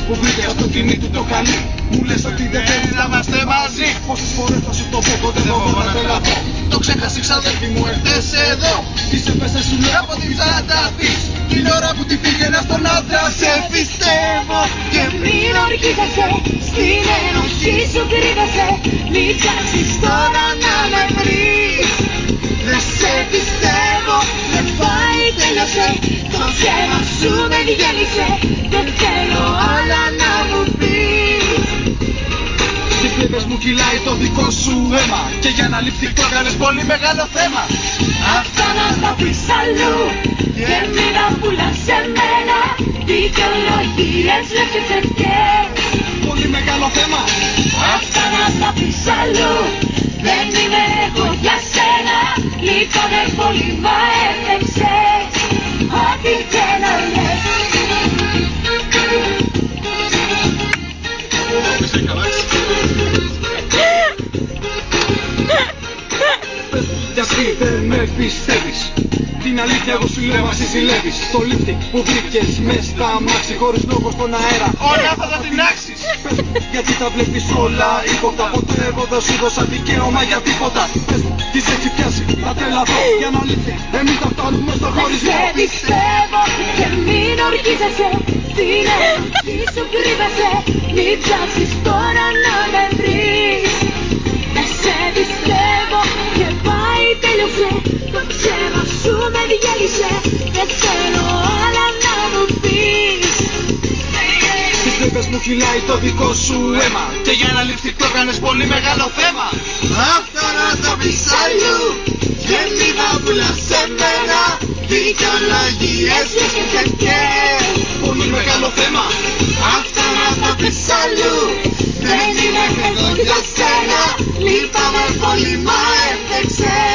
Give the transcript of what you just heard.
που βρήκε στο κινητό το χαλί. Μου λες ότι δεν θέλεις να είμαστε μαζί. Πόσες φορές θα σου το πω, ποτέ δεν μπορώ να τρελαθώ. Το ξέχασες ξαδέρφη μου, έρθες εδώ. Είσαι πέσα σου λέω από την τσάντα της. Την ώρα που τη πήγαινα στον άντρα σε πιστεύω. Και μην ορκίζεσαι, στην ενοχή σου κρύβεσαι. Μην ψάξεις τώρα να με βρεις. Δεν σε πιστεύω, δεν πάει, τέλειωσε. Το ψέμα σου με διέλυσε. Δεν θέλω άλλα να μου πεις. Στις πλευρές μου κυλάει το δικό σου αίμα. Και για να ληφθεί το κάνεις πολύ μεγάλο θέμα. Αυτά να στα πεις αλλού. Και μην τα πουλάς σε μένα. Δικαιολογίες, λες και ψευκές. Πολύ μεγάλο θέμα. Αυτά να στα πεις αλλού. Δεν είμαι εγώ για σένα. Λείπανε πολύ μα έφταξες. Ό,τι και να λες. Γιατί δεν με πιστεύεις. Την αλήθεια εγώ σου λέω μας ζηλεύεις. Το λήφτη που βρήκες μες στα μάξι χωρίς λόγο στον αέρα. Όλα θα τα τεινάξεις. Γιατί τα βλέπεις όλα ύποπτα. Ποτέ εγώ δεν σου δώσα δικαίωμα για τίποτα. Πες μου τι σε έχει πιάσει, θα τρελαθώ για να λύθει. Εμείς θα φτάνουμε στο χωρισμό. Δεν σε πιστεύω και μην ορκίζεσαι. Στην ενοχή σου κρύβεσαι. Μην ψάξεις τώρα να με βρεις. Δεν σε πιστεύω και πάει, τέλειωσε. Το ψέμα σου με διέλυσε. Δεν θέλω άλλα να μου πεις. Στις πλευρές μου κυλάει το δικό σου αίμα. Και για να ληφθεί το κάνεις πολύ μεγάλο θέμα. Αυτά να τα πεις αλλού. Και μην τα πουλάς σε μένα. Δικαιολογίες και ψευκές. Πολύ μεγάλο θέμα. Αυτά να τα πεις αλλού. Δεν είμαι εγώ για σένα. Λείπαμε πολύ μα έφταξες.